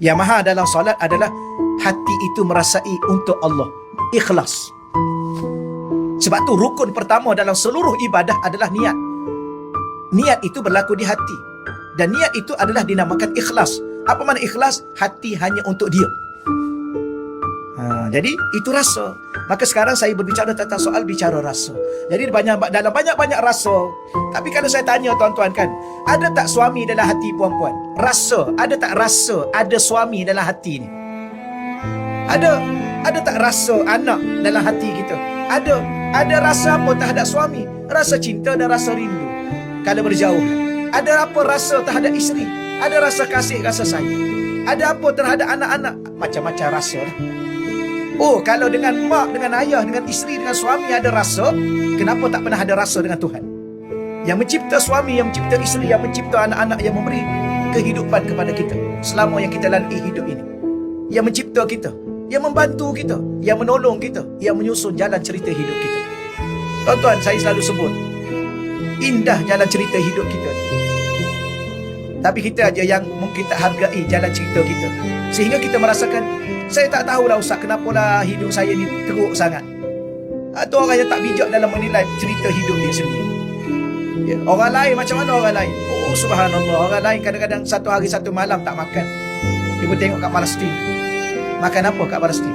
Yang mahal dalam solat adalah hati itu merasai untuk Allah, ikhlas. Sebab tu rukun pertama dalam seluruh ibadah adalah niat. Niat itu berlaku di hati. Dan niat itu adalah dinamakan ikhlas. Apa makna ikhlas? Hati hanya untuk dia. Jadi itu rasa. Maka sekarang saya berbicara tentang soal bicara rasa. Jadi dalam banyak-banyak rasa. Tapi kalau saya tanya tuan-tuan kan, ada tak suami dalam hati puan-puan? Rasa, ada tak rasa ada suami dalam hati ni? Ada tak rasa anak dalam hati kita? Ada rasa apa terhadap suami? Rasa cinta dan rasa rindu kalau berjauhan. Ada apa rasa terhadap isteri? Ada rasa kasih, rasa sayang. Ada apa terhadap anak-anak? Macam-macam rasa lah. Oh, kalau dengan mak, dengan ayah, dengan isteri, dengan suami ada rasa, kenapa tak pernah ada rasa dengan Tuhan? Yang mencipta suami, yang mencipta isteri, yang mencipta anak-anak, yang memberi kehidupan kepada kita selama yang kita lalui hidup ini. Yang mencipta kita, yang membantu kita, yang menolong kita, yang menyusun jalan cerita hidup kita. Tuan-tuan, saya selalu sebut, indah jalan cerita hidup kita. Tapi kita aja yang mungkin tak hargai jalan cerita kita. Sehingga kita merasakan, saya tak tahulah Ustaz, kenapalah hidup saya ni teruk sangat. Atau orang yang tak bijak dalam menilai cerita hidup dia sendiri. Ya, orang lain macam mana orang lain? Oh subhanallah, orang lain kadang-kadang satu hari satu malam tak makan. Dia pun tengok kat Palestin. Makan apa kat Palestin?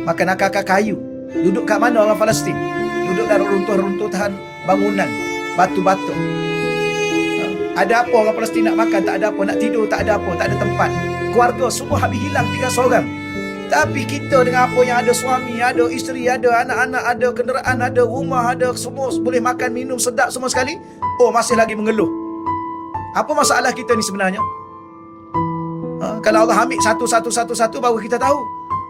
Makan akar-akar kayu. Duduk kat mana orang Palestin? Duduk dalam runtuh-runtuhan bangunan, batu-batu. Ada apa orang Palestin nak makan? Tak ada apa. Nak tidur tak ada apa. Tak ada tempat. Keluarga semua habis hilang, tinggal seorang. Tapi kita dengan apa yang ada, suami, ada isteri, ada anak-anak, ada kenderaan, ada rumah, ada semua, boleh makan, minum, sedap semua sekali. Oh, masih lagi mengeluh. Apa masalah kita ni sebenarnya? Kalau Allah ambil satu baru kita tahu.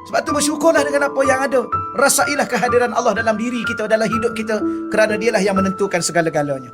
Sebab tu bersyukurlah dengan apa yang ada. Rasailah kehadiran Allah dalam diri kita, dalam hidup kita, kerana dialah yang menentukan segala-galanya.